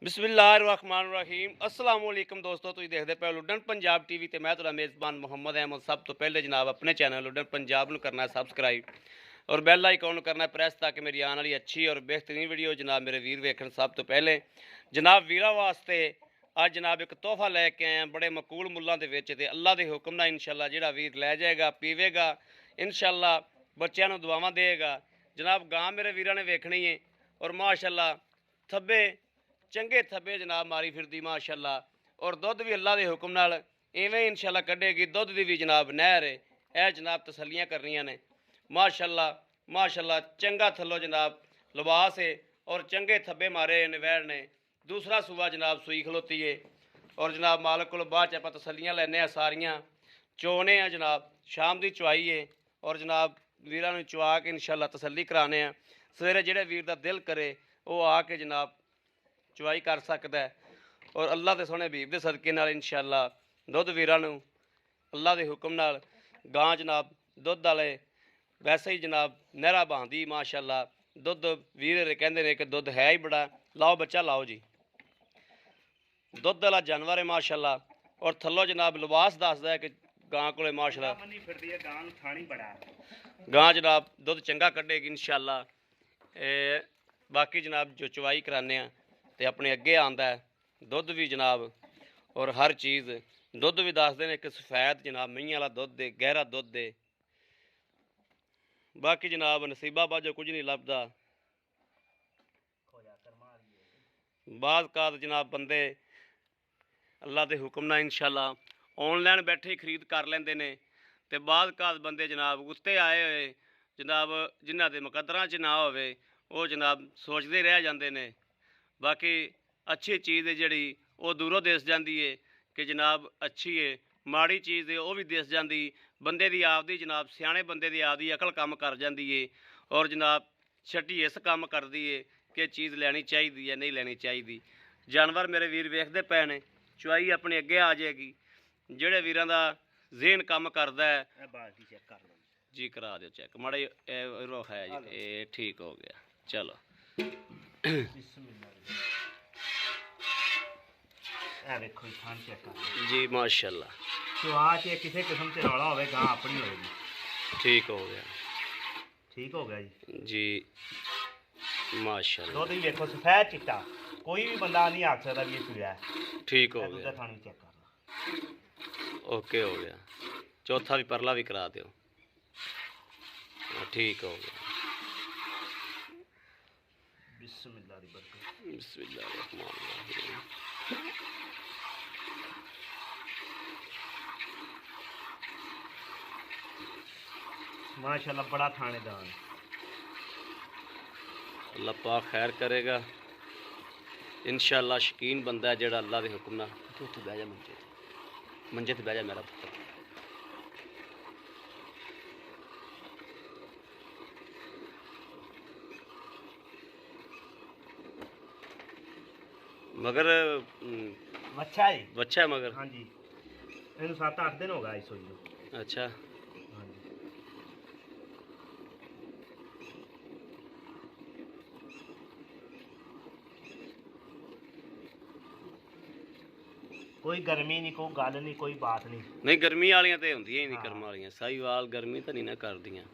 बिस्मिल्लाहिर्रहमानिर्रहीम अस्सलाम वालेकुम दोस्तों, तुम देखते पे लुडन पंजाब टीवी ते मैं तुहाडा मेज़बान मुहम्मद अहमद। सब तो पहले जनाब अपने चैनल लुडन पंजाब नूं करना है सब्सक्राइब और बैल आइकॉन नूं करना है प्रेस, ताकि मेरी आने वाली अच्छी और बेहतरीन वीडियो जनाब मेरे वीर वेखण। सब तो पहले जनाब वीरां वास्ते अज जनाब एक तोहफा लैके आए हैं बड़े मकूल मुल्लां दे विच, ते अल्लाह दे हुक्म नाल इंशाअल्लाह जिहड़ा वीर लै जाएगा पीवेगा इंशाअल्लाह बच्चों नूं दुआवां देगा। जनाब गां मेरे वीरां ने वेखनी है और माशाअल्लाह थब्बे चंगे थब्बे जनाब मारी फिरदी माशाअल्लाह, और दुध भी अल्लाह के हुक्म नाल इवें इंशाअल्लाह कढ़ेगी। दुध की भी जनाब नहर है, यह जनाब तसलियाँ करनियां ने माशाअल्लाह माशाअल्लाह। चंगा थल्लो जनाब लिबास है और चंगे थब्बे मारे ने वैड़ ने। दूसरा सूबा जनाब सूई खलोती है और जनाब मालक को बाद आप तसलियाँ लैने सारियाँ चोने जनाब। शाम की चुआई है और जनाब वीरां नूं चुआ के इंशाअल्लाह तसली कराने सवेरे जिहड़े वीर दा दिल करे वो आके जनाब चुआई कर सकता है। और अल्लाह के सोहने हबीब के सदके नाल इंशाअल्लाह दुध वीरां नूं अल्लाह के हुक्म नाल गां जनाब दुध वाले वैसे ही जनाब नहरा बहांदी माशाअल्लाह। दुध वीर कहंदे ने कि दुध है ही बड़ा। लाओ बच्चा लाओ जी, दुध वाला जानवर है माशाअल्लाह। और थल्लों जनाब लिबास दसदा है कि गां कोले माशाअल्लाह गां जनाब दुध चंगा कढ़ेगी इंशाअल्लाह। बाकी जनाब जो चुवाई कराने तो अपने अगे आंदा है दुध भी जनाब, और हर चीज़ दुध भी दसदे ने कि सफैद जनाब मईं वाला दुध दे, गहरा दुध दे। बाकी जनाब नसीबा बाजो कुछ नहीं लभदा। बाद कात जनाब बंदे अल्लाह के हुक्म नाल इंशाअल्लाह ऑनलाइन बैठे ही खरीद कर लेंदे ने, ते बाद कात बंदे जनाब उत्ते आए हुए जनाब जिन्हां दे मुकद्दरां च ना होवे वो जनाब सोचते रह जाते ने। बाकी अच्छी चीज़ है जिहड़ी वो दूरों दिस जाती है कि जनाब अच्छी है, माड़ी चीज़ है वह भी दिस जाती। बंदे दी आपदी जनाब सियाणे बंदे दी आपदी अकल काम कर जाती है और जनाब छटी इस काम करती है कि चीज़ लैनी चाहिए है नहीं लैनी चाहिए। जानवर मेरे वीर वेखते पे ने, चुआई अपने अगे आ जाएगी। जिहड़े वीरां दा ज़हन काम करदा है जी करा दो चेक माड़ा है जी, ये ठीक हो गया। चलो जी माशाअल्लाह किसी किस्म से रौला होवे गां अपनी होएगी। ठीक हो गया, ठीक हो गया जी माशाअल्लाह। दुध भी देखो सफेद चिट्टा, कोई भी बंदा नहीं आख सकता भी ये पीला है। ठीक हो गया, थानी चेक कर ओके हो गया। चौथा भी परला भी करा दो, ठीक हो गया। बिस्मिल्लाह दी बरकत। बिस्मिल्लाहिर्रहमानिर्रहीम। माशाअल्लाह बड़ा थानेदार, अल्लाह पाक खैर करेगा इंशाअल्लाह। शकीन बंदा है जेड़ा अल्लाह के हुक्म नाल। तू उत्थे बह जा मंजे ते बह जा मेरा पुत्तर। मगर अच्छा है बच्चा है मगर। हाँ जी, इन 7-8 दिन हो गया इस सोई। अच्छा हाँ जी, कोई गर्मी नहीं, कोई गल नहीं, कोई बात नहीं। नहीं गर्मी वालियां तो होंदियां ही नहीं, हाँ। कर्म वालियां साहीवाल गर्मी तो नहीं ना करदियां।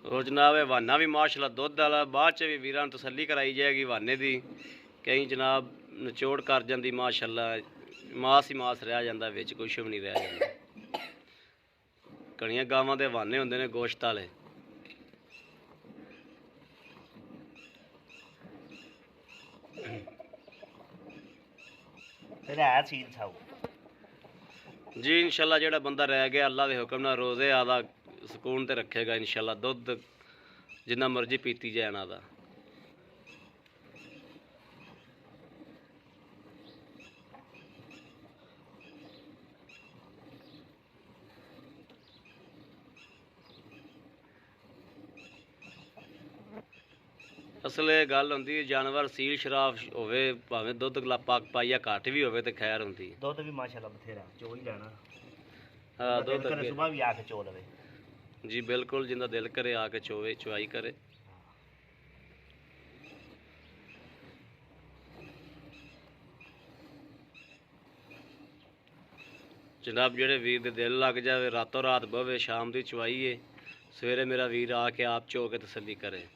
और जनाब हवाना भी माशाअल्लाह दुध वाला बाद च भी वीरां नूं तसल्ली कराई जाएगी हवाने की। कई जनाब नचोड़ कर जाती माशाअल्लाह, मास ही मास रह जाता विच, कुछ भी नहीं रह जाता। कड़ियां गावां दे हवाने होंदे ने गोश्त वाले। फिर है सील साऊ जी इंशाअल्लाह जेड़ा बंदा रह गया अल्लाह के हुक्म नाल रोज़े आदा सुकून ते रखेगा इंशाअल्लाह। दुध जिन्ना मर्जी पीती जाए ना दा। असल गल होंदी जानवर सील शराब होवे भावें दुध पाक पाइया घट भी होवे ते खैर होंदी। दुध भी माशाअल्लाह बथेरा चो ही लेना। ਹਾਂ ਦਿਲ ਦੁੱਧ ਕਰੇ ਅੱਗੇ ਸੁਬਾਹ ਵੀ ਆ ਕੇ ਚੋ ਲਵੇ। ਜੀ ਬਿਲਕੁਲ, ਜਿੰਦਾ ਦਿਲ ਕਰੇ ਆ ਕੇ ਚੋਵੇ, ਚੁਆਈ ਕਰੇ। ਜਨਾਬ ਜਿਹੜੇ ਵੀਰ ਦੇ ਦਿਲ ਲੱਗ ਜਾਵੇ, ਰਾਤੋਂ ਰਾਤ ਬਵੇ, ਸ਼ਾਮ ਦੀ ਚੁਆਈ ਏ, ਸਵੇਰੇ ਮੇਰਾ ਵੀਰ ਆ ਕੇ ਆਪ ਚੋ ਕੇ ਤਸੱਲੀ ਕਰੇ।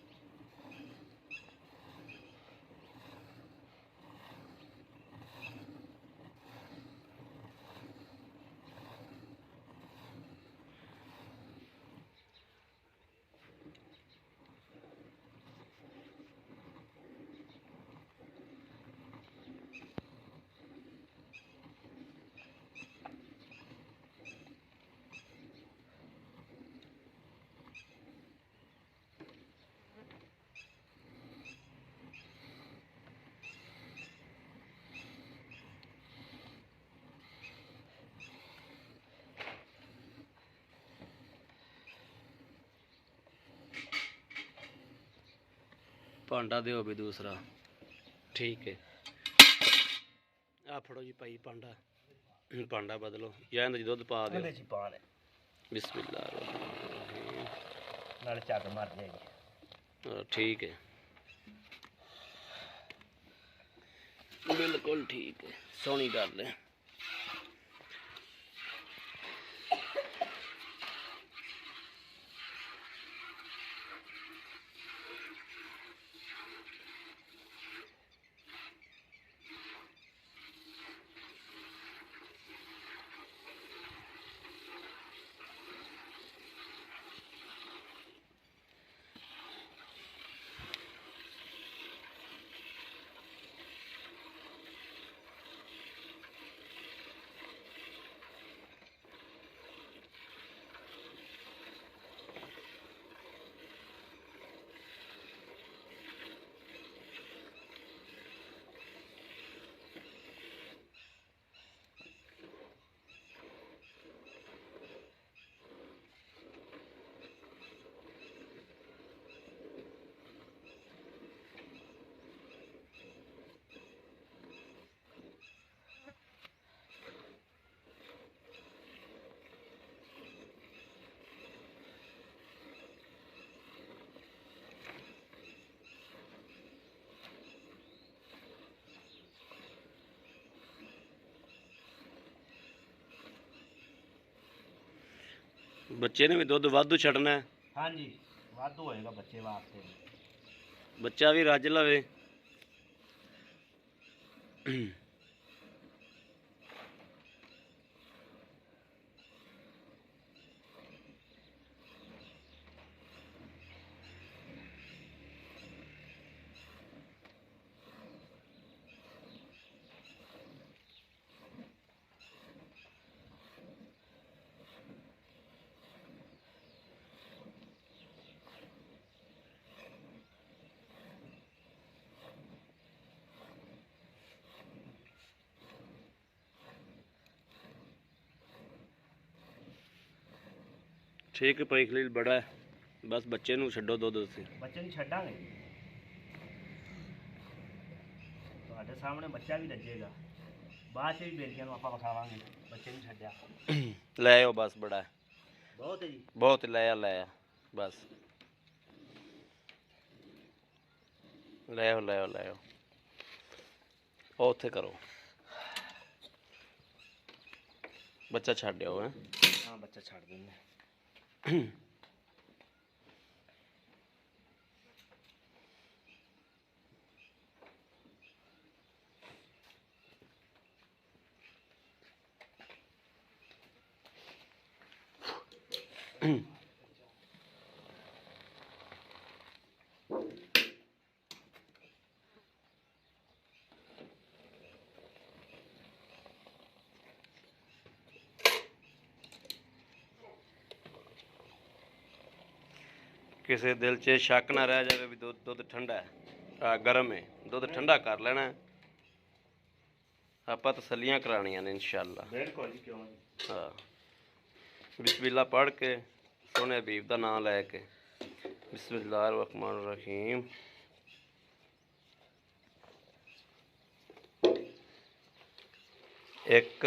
ਭਾਂਡਾ ਦਿਓ ਵੀ ਦੂਸਰਾ। ਠੀਕ ਹੈ, ਆ ਫੜੋ ਜੀ ਭਾਈ ਭਾਂਡਾ, ਭਾਂਡਾ ਬਦਲੋ ਜਾਂ ਇਹਦੇ 'ਚ ਦੁੱਧ ਪਾ ਦਿਓ। ਇਹਦੇ ਚ ਪਾ ਲੈ ਬਿਸਮਿਲ੍ਲਾ। ਨਾਲ ਝੱਗ ਮਰ ਜਾਏਗੀ। ਠੀਕ ਹੈ, ਬਿਲਕੁਲ ਠੀਕ ਹੈ, ਸੋਹਣੀ ਗੱਲ ਹੈ। ਬੱਚੇ ਨੇ ਵੀ ਦੁੱਧ ਵਾਧੂ ਛੱਡਣਾ ਹੈ, ਹਾਂਜੀ ਵਾਧੂ ਹੋਏਗਾ ਬੱਚੇ ਵਾਸਤੇ। ਬੱਚਾ ਵੀ ਰੱਜ ਲਵੇ। ਠੀਕ ਹੈ ਭਾਈ ਖਲੀਲ, ਬੜਾ ਹੈ, ਬਸ ਬੱਚੇ ਨੂੰ ਛੱਡੋ ਦੁੱਧ ਤੁਸੀਂ। ਬੱਚੇ ਨੂੰ ਛੱਡਾਂਗੇ, ਤੁਹਾਡੇ ਸਾਹਮਣੇ ਬੱਚਾ ਵੀ ਰੱਜੇਗਾ, ਬਾਅਦ ਚ ਵੀ ਬੇਲੀਆਂ ਨੂੰ ਆਪਾਂ ਵਿਖਾਵਾਂਗੇ। ਬੱਚੇ ਨੂੰ ਛੱਡਿਆ ਲੈ ਆਓ ਬਸ, ਬੜਾ ਹੈ, ਬਹੁਤ ਹੈ ਜੀ, ਬਹੁਤ ਲੈ ਆ, ਲੈ ਆ ਬਸ, ਲੈ ਆਓ ਲੈ ਆਓ ਲੈ ਆਓ, ਉਹ ਉੱਥੇ ਕਰੋ, ਬੱਚਾ ਛੱਡ ਆਓ। ਹੈ ਹਾਂ ਬੱਚਾ ਛੱਡ ਦਿੰਦੇ। ਕਿਸੇ ਦਿਲ 'ਚ ਸ਼ੱਕ ਨਾ ਰਹਿ ਜਾਵੇ ਵੀ ਦੁੱਧ ਠੰਡਾ ਹੈ, ਗਰਮ ਹੈ, ਦੁੱਧ ਠੰਡਾ ਕਰ ਲੈਣਾ। ਆਪਾਂ ਤਸੱਲੀਆਂ ਕਰਾਉਣੀਆਂ ਨੇ ਇਨਸ਼ਾਅੱਲਾ। ਬਿਲਕੁਲ ਜੀ, ਕਿਉਂ ਨਹੀਂ। ਹਾਂ, ਬਿਸਮਿल्ला ਪੜ੍ਹ ਕੇ, ਸੋਹਣੇ ਹਬੀਬ ਦਾ ਨਾਮ ਲੈ ਕੇ, ਬਿਸਮਿल्लाह रहमान रहीम। एक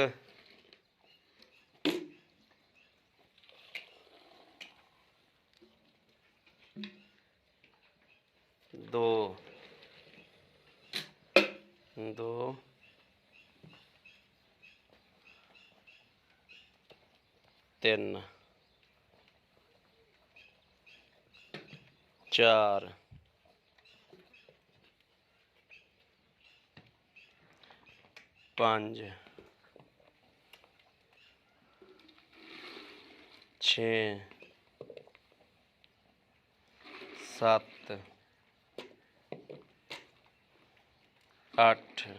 3 4 5 6 7 8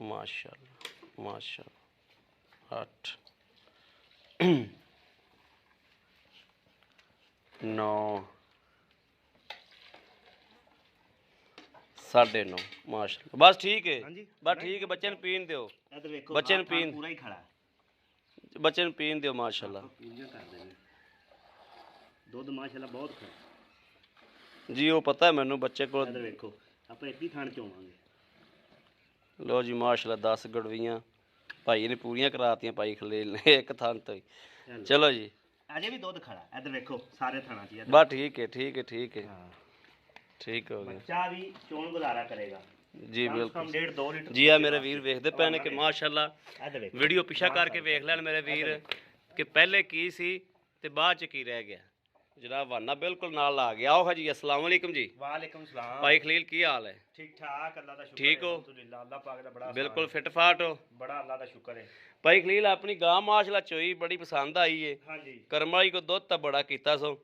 माशाल्लाह माशाल्लाह 8 9 9:30 माशाल्लाह बस ठीक है हाँ जी। बस ठीक है बच्चे ने पीन दो इधर देखो बच्चे ने आह थान पीन पूरा ही खड़ा है बच्चे ने पीन दो माशाल्लाह पूजा कर देने ਦੁੱਧ ਮਾਸ਼ਾਅੱਲਾ ਬਹੁਤ ਖੜਾ जी वो पता है मैनू बच्चे को ਇਧਰ ਵੇਖੋ ਆਪਾਂ ਇੱਕ ਹੀ ਥਾਣ ਚੋਵਾਂਗੇ लो जी माशाल्लाह 10 गड़वियाँ भाई ने पूरियां करातियां भाई खलील ने एक थान तो ही चलो जी ਅਜੇ ਵੀ ਦੁੱਧ ਖੜਾ ਇਧਰ ਵੇਖੋ ਸਾਰੇ ਥਾਣਾ 'ਚ बस ठीक है ठीक है ठीक है ਹਾਂ ठीक हो गया ਬੱਚਾ ਵੀ ਚੋਣ ਗੁਜ਼ਾਰਾ ਕਰੇਗਾ जी ਕਮ बिल्कुल 1.5-2 ਲੀਟਰ जी आ मेरे वीर वेखते पे ने कि माशाल्लाह ਇਧਰ ਵੇਖੋ वीडियो पिछा करके वेख लैन मेरे वीर कि पहले की सी ते बाद च की रह गया जनाब वाना बिल्कुल नाल आ गया आओ जी अस्सलाम वालेकुम जी ਵਾਲੇਕੁਮ ਸਲਾਮ भाई खलील की हाल है ਠੀਕ ਠਾਕ ਅੱਲਾ ਦਾ ਸ਼ੁਕਰ ठीक हो ਅਲਹਮਦੁਲਿल्लाह ਅੱਲਾ ਪਾਕ ਦਾ ਬੜਾ बिल्कुल फिट फाट हो ਬੜਾ ਅੱਲਾ ਦਾ ਸ਼ੁਕਰ ਹੈ भाई खलील अपनी गां माशाल्लाह चोई बड़ी पसंद आई है ਹਾਂਜੀ करम वाली को दुध तो बड़ा कीता सो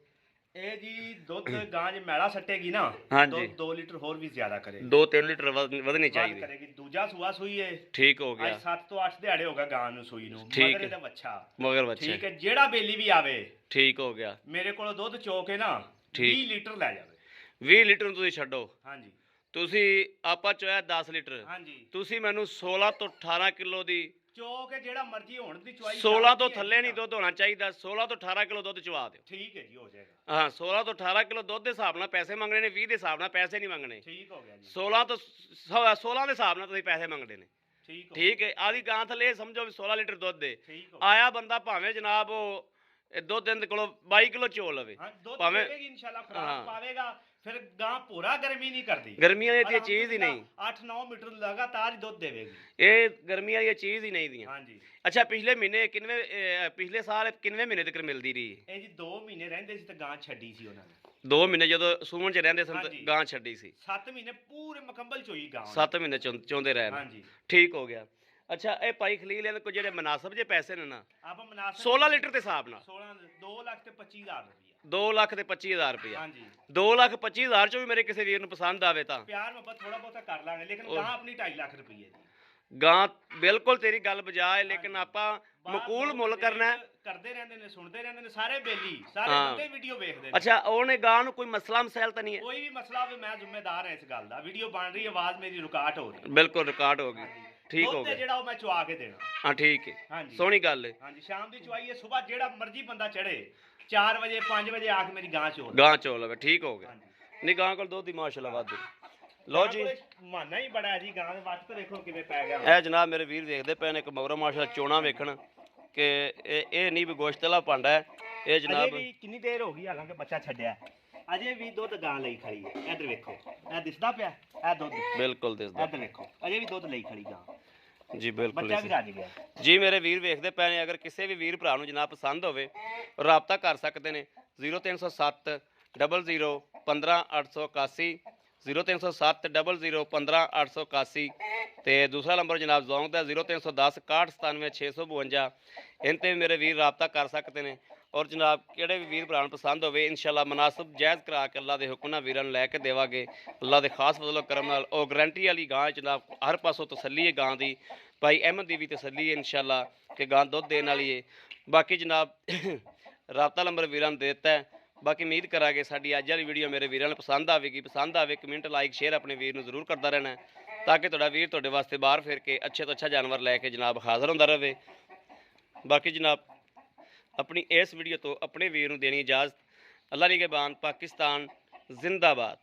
ਇਹ ਜੀ ਦੁੱਧ ਗਾਂ ਜੇ ਮੈਲਾ ਸੱਟੇਗੀ ਨਾ ਹਾਂਜੀ। 2 ਲੀਟਰ ਹੋਰ ਵੀ ਜ਼ਿਆਦਾ ਕਰੇ 2-3 ਲੀटर ਵਧਣੀ ਬਾਤ चाहिए ਕਰੇਗੀ ਦੂਜਾ ਸੂਆ ਸੂਈ ਹੈ ठीक हो ਅੱਜ गया 7 ਤੋਂ 8 ਦਿਹਾੜੇ ਹੋ ਗਏ ਗਾਂ ਨੂੰ ਸੂਈ ਨੂੰ ਠੀਕ ਮਗਰ ਹੈ। ਇਹਦਾ ਬੱਚਾ मगर बच्चे ਠੀਕ ਹੈ ਜਿਹੜਾ ਬੇਲੀ ਵੀ ਆਵੇ ठीक हो गया ਮੇਰੇ ਕੋਲੋਂ ਦੁੱਧ ਚੋ ਕੇ ਨਾ ਠੀਕ। 20 ਲੀਟਰ ਲੈ ਜਾਵੇ 20 ਲੀਟਰ ਨੂੰ ਤੁਸੀਂ ਛੱਡੋ ਹਾਂਜੀ ਤੁਸੀਂ ਆਪਾਂ ਚੋਇਆ 10 ਲੀਟਰ ਹਾਂਜੀ ਤੁਸੀਂ ਮੈਨੂੰ 16 ਤੋਂ 18 ਕਿਲੋ ਦੀ ਚੋ ਕੇ ਜਿਹੜਾ ਮਰਜ਼ੀ ਹੋਣ ਦੀ ਚੁਆਈ 16 ਤੋਂ ਥੱਲੇ ਨਹੀਂ ਦੁੱਧ ਹੋਣਾ ਚਾਹੀਦਾ 16 ਤੋਂ 18 ਕਿਲੋ ਦੁੱਧ ਚਵਾ ਦਿਓ ਠੀਕ ਹੈ ਜੀ ਹੋ ਜਾਏਗਾ ਹਾਂ 16 ਤੋਂ 18 ਕਿਲੋ ਦੁੱਧ ਦੇ ਹਿਸਾਬ ਨਾਲ ਪੈਸੇ ਮੰਗਣੇ ਨੇ 20 ਦੇ ਹਿਸਾਬ ਨਾਲ ਪੈਸੇ ਨਹੀਂ ਮੰਗਣੇ ਠੀਕ ਹੋ ਗਿਆ ਜੀ 16 ਤੋਂ 16 ਦੇ ਹਿਸਾਬ ਨਾਲ ਤੁਸੀਂ ਪੈਸੇ ਮੰਗਦੇ ਨੇ ਠੀਕ ਹੋ ਠੀਕ ਹੈ ਆਦੀ ਗਾਂ ਥੱਲੇ ਇਹ ਸਮਝੋ ਵੀ 16 ਲੀਟਰ ਦੁੱਧ ਦੇ ਠੀਕ ਹੋ ਆਇਆ ਬੰਦਾ ਭਾਵੇਂ ਜਨਾਬ ਉਹ ਇਹ ਦੁੱਧ ਦਿਨ ਦੇ ਕੋਲੋਂ 22 ਕਿਲੋ ਚੋ ਲਵੇ ਹਾਂ ਦੁੱਧ ਭਾਵੇਂ- ਦੇਵੇਗੀ ਇਨਸ਼ਾਅੱਲਾ ਹਾਂ। ਖੁਰਾਕ ਪਾਵੇਗਾ ਫਿਰ ਗਾਂ ਪੂਰਾ ਗਰਮੀ ਨਹੀਂ ਕਰਦੀ ਗਰਮੀਆਂ ਦੀ ਇਹ ਚੀਜ਼ ਹੀ ਨਹੀਂ 8-9 ਮੀਟਰ ਲਗਾਤਾਰ ਹੀ ਦੁੱਧ ਦੇਵੇਗੀ ਇਹ ਗਰਮੀਆਂ ਦੀ ਇਹ ਚੀਜ਼ ਹੀ ਨਹੀਂ ਦੀਆਂ ਹਾਂਜੀ ਅੱਛਾ ਪਿਛਲੇ ਮਹੀਨੇ ਕਿੰਨਵੇਂ ਪਿਛਲੇ ਸਾਲ ਕਿੰਨਵੇਂ ਮਹੀਨੇ ਤੱਕ ਮਿਲਦੀ ਰਹੀ ਇਹ ਜੀ 2 ਮਹੀਨੇ ਰਹਿੰਦੇ ਸੀ ਤੇ ਗਾਂ ਛੱਡੀ ਸੀ ਉਹਨਾਂ ਨੇ 2 ਮਹੀਨੇ ਜਦੋਂ ਸੂਮਨ ਚ ਰਹਿੰਦੇ ਸਨ ਤਾਂ ਹਾਂਜੀ। ਗਾਂ ਛੱਡੀ ਸੀ 7 ਮਹੀਨੇ ਪੂਰੇ ਮੁਕੰਮਲ ਚੋਈ ਗਾਂ 7 ਮਹੀਨੇ ਚੋਂਦੇ ਰਹੇ ਨੇ ਹਾਂਜੀ ਠੀਕ ਹੋ ਗਿਆ ਅੱਛਾ ਇਹ ਭਾਈ ਖਲੀਲ ਇਹਨਾਂ ਕੋ ਜਿਹੜੇ ਮਨਾਸਬ ਜੇ ਪੈਸੇ ਨੇ ਨਾ ਆਪਾਂ ਮਨਾਸਬ 16 ਲੀਟਰ ਦੇ ਹਿਸਾਬ ਨਾਲ 16 2 ਲੱਖ ਤੇ 25,000 ਰੁਪਇਆ 2 ਲੱਖ ਤੇ 25,000 ਰੁਪਇਆ ਹਾਂਜੀ 2 ਲੱਖ 25,000 ਚੋਂ ਵੀ ਮੇਰੇ ਕਿਸੇ ਵੀਰ ਨੂੰ ਪਸੰਦ ਆਵੇ ਤਾਂ ਪਿਆਰ ਮੁਹੱਬਤ ਥੋੜਾ ਬਹੁਤਾ ਕਰ ਲਾਂਗੇ ਲੇਕਿਨ ਉਹ- ਗਾਂ ਆਪਣੀ 2.5 ਲੱਖ ਰੁਪਏ ਦੀ ਗਾਂ ਬਿਲਕੁਲ ਤੇਰੀ ਗੱਲ ਬਜਾ ਹੈ ਲੇਕਿਨ ਆਪਾਂ ਬਾਹਰ ਮਕੂਲ ਲੋਕ ਮੁੱਲ ਕਰਨਾ ਹੈ। ਕਰਦੇ ਰਹਿੰਦੇ ਨੇ ਸੁਣਦੇ ਰਹਿੰਦੇ ਨੇ ਸਾਰੇ ਬੇਲੀ ਸਾਰੇ ਹਾਂ। ਬੰਦੇ ਵੀਡੀਓ ਵੇਖਦੇ ਨੇ ਅੱਛਾ ਉਹਨੇ ਗਾਂ ਨੂੰ ਕੋਈ ਮਸਲਾ ਮਸੈਲ ਤਾਂ ਨਹੀਂ ਹੈ ਕੋਈ ਵੀ ਮਸਲਾ ਹੋਵੇ ਮੈਂ ਜ਼ਿੰਮੇਦਾਰ ਹਾਂ ਇਸ ਗੱਲ ਦਾ ਵੀਡੀਓ ਬਣ ਰਹੀ ਹੈ ਆਵਾਜ਼ ਮੇਰੀ ਰਿਕਾਰਡ ਹੋ ਰਹੀ ਹੈ ਬਿਲਕੁਲ ਰਿਕਾਰਡ ਹੋ ਗਈ ਠੀਕ ਹੋ ਦੁੱਧ ਤੇ ਗਿਆ ਜਿਹੜਾ ਉਹ ਮੈਂ ਚੁਆ ਕੇ ਦੇਣਾ ਹਾਂ ਠੀਕ ਹੈ ਹਾਂਜੀ ਸੋਹਣੀ ਗੱਲ ਹੈ ਹਾਂਜੀ ਸ਼ਾਮ ਦੀ ਚੁਆਈ ਹੈ ਸਵੇਰ ਜਿਹੜਾ ਮਰਜ਼ੀ ਬੰਦਾ ਚੜੇ 4 ਵਜੇ 5 ਵਜੇ ਆ ਕੇ ਮੇਰੀ ਗਾਂ ਚੋ ਗਾਂ ਚੋ ਲਵੇ ਠੀਕ ਹੋ ਗਿਆ ਹਾਂਜੀ ਨਹੀਂ ਗਾਂ ਕੋਲ ਦੁੱਧ ਦੀ ਮਾਸ਼ਾਅੱਲਾ ਵਾਧੂ ਲਓ ਜੀ ਮਾਨਾ ਹੀ ਬੜਾ ਹੈ ਜੀ ਗਾਂ ਦੇ ਵੱਟ ਤੇ ਦੇਖੋ ਕਿਵੇਂ ਪੈ ਗਿਆ ਇਹ ਜਨਾਬ ਮੇਰੇ ਵੀਰ ਵੇਖਦੇ ਪਏ ਨੇ ਇੱਕ ਮਗਰੋਂ ਮਾਸ਼ਾਅੱਲਾ ਚੋਣਾ ਵੇਖਣ ਕਿ ਇਹ ਨਹੀਂ ਵੀ ਗੋਸ਼ਤ ਵਾਲਾ ਭਾਂਡਾ ਹੈ ਇਹ ਅਜੇ ਜਨਾਬ ਵੀ ਕਿੰਨੀ ਦੇਰ ਹੋ ਗਈ ਹਾਲਾਂਕਿ ਬੱਚਾ ਛੱਡਿਆ ਅਜੇ ਵੀ ਦੁੱਧ ਗਾਂ ਲਈ ਖੜੀ ਹੈ ਇੱਧਰ ਵੇਖੋ ਇਹ ਦਿਸਦਾ ਪਿਆ ਇਹ ਦੁੱਧ ਬਿਲਕੁਲ ਦਿਸਦਾ ਇੱਧਰ ਵੇਖੋ ਅਜੇ ਵੀ ਦੁੱਧ ਲਈ ਖੜੀ ਗਾਂ ਜੀ ਬਿਲਕੁਲ ਬੱਚਾ ਵੀ ਰੱਜ ਗਿਆ ਜੀ ਮੇਰੇ ਵੀਰ ਵੇਖਦੇ ਪਏ ਨੇ ਅਗਰ ਕਿਸੇ ਵੀ ਵੀਰ ਭਰਾ ਨੂੰ ਜਨਾਬ ਪਸੰਦ ਹੋਵੇ ਰਾਬਤਾ ਕਰ ਸਕਦੇ ਨੇ 0307 00 15 881 0307 00 15 881 ਤੇ ਦੂਸਰਾ ਨੰਬਰ ਜਨਾਬ ਜ਼ੌਂਗ ਦਾ 0310 61 652 ਇਹਨਾਂ ਤੇ ਮੇਰੇ ਵੀਰ ਰਾਬਤਾ ਕਰ ਸਕਦੇ ਨੇ ਔਰ ਜਨਾਬ ਕਿਹੜੇ ਵੀ ਵੀਰ ਭਰਾ ਨੂੰ ਪਸੰਦ ਹੋਵੇ ਇਨਸ਼ਾਅੱਲਾ ਮਨਾਸਬ ਜਾਇਜ਼ ਕਰਾ ਕੇ ਅੱਲਾ ਦੇ ਹੁਕਮ ਨਾਲ ਵੀਰਾਂ ਨੂੰ ਲੈ ਕੇ ਦੇਵਾਂਗੇ ਅੱਲਾ ਦੇ ਖਾਸ ਫਜ਼ਲ ਕਰਮ ਨਾਲ ਉਹ ਗਰੰਟੀ ਵਾਲੀ ਗਾਂ ਜਨਾਬ ਹਰ ਪਾਸੋਂ ਤਸੱਲੀ ਹੈ ਗਾਂ ਦੀ ਭਾਈ ਅਹਿਮਦ ਦੀ ਵੀ ਤਸੱਲੀ ਹੈ ਇਨਸ਼ਾਅੱਲਾ ਕਿ ਗਾਂ ਦੁੱਧ ਦੇਣ ਵਾਲੀ ਹੈ ਬਾਕੀ ਜਨਾਬ ਰਾਬਤਾ ਨੰਬਰ ਵੀਰਾਂ ਨੂੰ ਦੇ ਦਿੱਤਾ ਹੈ ਬਾਕੀ ਉਮੀਦ ਕਰਾਂਗੇ ਸਾਡੀ ਅੱਜ ਵਾਲੀ ਵੀਡੀਓ ਮੇਰੇ ਵੀਰਾਂ ਨੂੰ ਪਸੰਦ ਆਵੇ ਕਮੈਂਟ ਲਾਈਕ ਸ਼ੇਅਰ ਆਪਣੇ ਵੀਰ ਨੂੰ ਜ਼ਰੂਰ ਕਰਦਾ ਰਹਿਣਾ ਤਾਂ ਕਿ ਤੁਹਾਡਾ ਵੀਰ ਤੁਹਾਡੇ ਵਾਸਤੇ ਬਾਹਰ ਫਿਰ ਕੇ ਅੱਛੇ ਤੋਂ ਅੱਛਾ ਜਾਨਵਰ ਲੈ ਕੇ ਜਨਾਬ ਹਾਜ਼ਰ ਹੁੰਦਾ ਰਹੇ ਬਾਕੀ ਜਨਾਬ ਆਪਣੀ ਇਸ ਵੀਡੀਓ ਤੋਂ ਆਪਣੇ ਵੀਰ ਨੂੰ ਦੇਣੀ ਇਜਾਜ਼ਤ ਅੱਲਾ ਨਿਗਹਿਬਾਨ ਪਾਕਿਸਤਾਨ ਜ਼ਿੰਦਾਬਾਦ।